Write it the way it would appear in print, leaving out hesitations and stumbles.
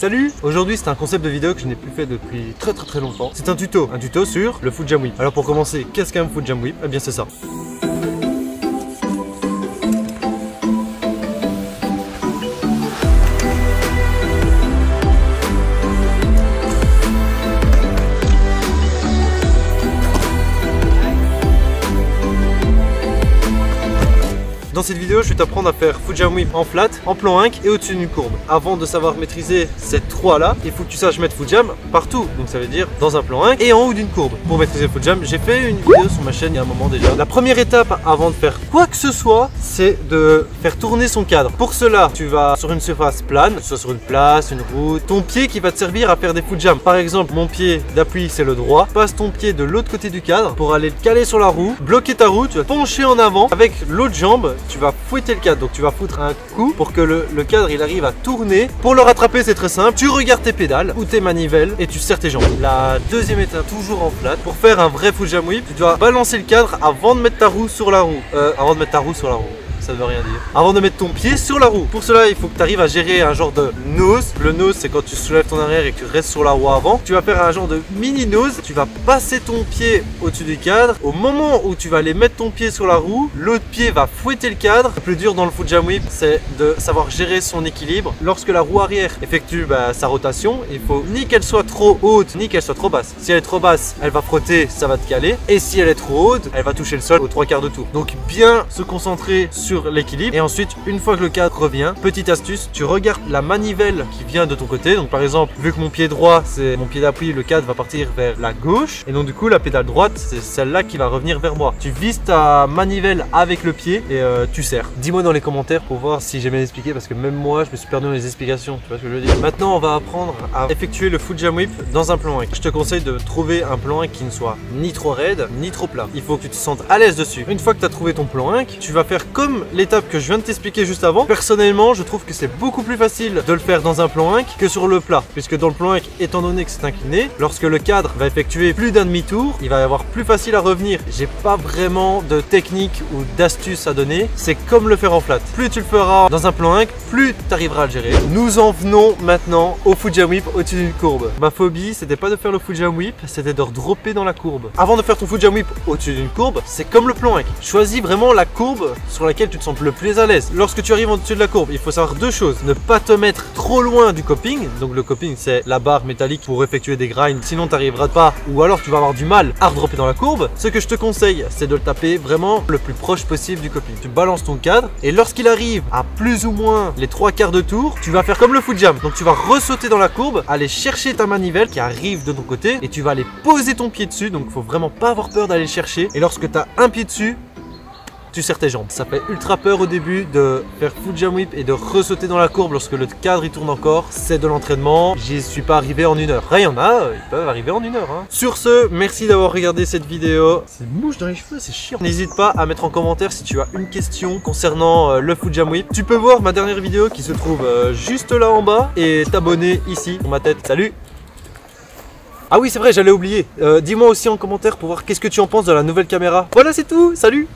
Salut! Aujourd'hui c'est un concept de vidéo que je n'ai plus fait depuis très longtemps. C'est un tuto sur le foot jam whip. Alors pour commencer, qu'est-ce qu'un foot jam whip? Eh bien c'est ça. Dans cette vidéo, je vais t'apprendre à faire foot jam whip en flat, en plan 1 et au-dessus d'une courbe. Avant de savoir maîtriser ces trois là, il faut que tu saches mettre foot jam partout. Donc ça veut dire dans un plan 1 et en haut d'une courbe. Pour maîtriser le foot jam, j'ai fait une vidéo sur ma chaîne il y a un moment déjà. La première étape avant de faire quoi que ce soit, c'est de faire tourner son cadre. Pour cela, tu vas sur une surface plane, que ce soit sur une place, une route, ton pied qui va te servir à faire des foot jam. Par exemple, mon pied d'appui c'est le droit. Passe ton pied de l'autre côté du cadre pour aller le caler sur la roue, bloquer ta roue, tu vas pencher en avant avec l'autre jambe. Tu vas fouetter le cadre, donc tu vas foutre un coup pour que le cadre il arrive à tourner. Pour le rattraper c'est très simple, tu regardes tes pédales ou tes manivelles et tu serres tes jambes. La deuxième étape, toujours en flat, pour faire un vrai foot jam whip, tu dois balancer le cadre avant de mettre ta roue sur la roue. Ça ne veut rien dire. Avant de mettre ton pied sur la roue. Pour cela, il faut que tu arrives à gérer un genre de nose. Le nose, c'est quand tu soulèves ton arrière et que tu restes sur la roue avant. Tu vas faire un genre de mini nose. Tu vas passer ton pied au-dessus du cadre. Au moment où tu vas aller mettre ton pied sur la roue, l'autre pied va fouetter le cadre. Le plus dur dans le foot jam whip, c'est de savoir gérer son équilibre. Lorsque la roue arrière effectue sa rotation, il faut ni qu'elle soit trop haute, ni qu'elle soit trop basse. Si elle est trop basse, elle va frotter, ça va te caler. Et si elle est trop haute, elle va toucher le sol aux 3/4 de tour. Donc bien se concentrer sur l'équilibre. Et ensuite, une fois que le cadre revient, petite astuce, tu regardes la manivelle qui vient de ton côté. Donc par exemple, vu que mon pied droit c'est mon pied d'appui, le cadre va partir vers la gauche et donc du coup la pédale droite c'est celle-là qui va revenir vers moi. Tu vises ta manivelle avec le pied et tu serres. Dis-moi dans les commentaires pour voir si j'ai bien expliqué, parce que même moi je me suis perdu dans les explications, tu vois ce que je veux dire. Maintenant on va apprendre à effectuer le foot jam whip dans un plan 1. Je te conseille de trouver un plan 1 qui ne soit ni trop raide ni trop plat. Il faut que tu te sentes à l'aise dessus. Une fois que tu as trouvé ton plan 1, tu vas faire comme l'étape que je viens de t'expliquer juste avant. Personnellement, je trouve que c'est beaucoup plus facile de le faire dans un plan 1 que sur le plat, puisque dans le plan 1, étant donné que c'est incliné, lorsque le cadre va effectuer plus d'un demi-tour, il va y avoir plus facile à revenir. J'ai pas vraiment de technique ou d'astuce à donner, c'est comme le faire en flat. Plus tu le feras dans un plan 1, plus tu arriveras à le gérer. Nous en venons maintenant au foot jam whip au-dessus d'une courbe. Ma phobie, c'était pas de faire le foot jam whip, c'était de redropper dans la courbe. Avant de faire ton foot jam whip au-dessus d'une courbe, c'est comme le plan 1. Choisis vraiment la courbe sur laquelle tu te sens le plus à l'aise. Lorsque tu arrives en dessus de la courbe, il faut savoir deux choses. Ne pas te mettre trop loin du coping. Donc le coping, c'est la barre métallique pour effectuer des grinds. Sinon, tu n'arriveras pas, ou alors tu vas avoir du mal à redropper dans la courbe. Ce que je te conseille, c'est de le taper vraiment le plus proche possible du coping. Tu balances ton cadre et lorsqu'il arrive à plus ou moins les 3/4 de tour, tu vas faire comme le foot jam. Donc tu vas ressauter dans la courbe, aller chercher ta manivelle qui arrive de ton côté et tu vas aller poser ton pied dessus. Donc il faut vraiment pas avoir peur d'aller le chercher. Et lorsque tu as un pied dessus, tu serres tes jambes. Ça fait ultra peur au début de faire foot jam whip et de ressauter dans la courbe lorsque le cadre il tourne encore. C'est de l'entraînement. J'y suis pas arrivé en 1 heure. Après, il y en a, ils peuvent arriver en 1 heure. Hein. Sur ce, merci d'avoir regardé cette vidéo. C'est mouche dans les cheveux, c'est chiant. N'hésite pas à mettre en commentaire si tu as une question concernant le foot jam whip. Tu peux voir ma dernière vidéo qui se trouve juste là en bas et t'abonner ici sur ma tête. Salut! Ah oui, c'est vrai, j'allais oublier. Dis-moi aussi en commentaire pour voir qu'est-ce que tu en penses de la nouvelle caméra. Voilà, c'est tout. Salut!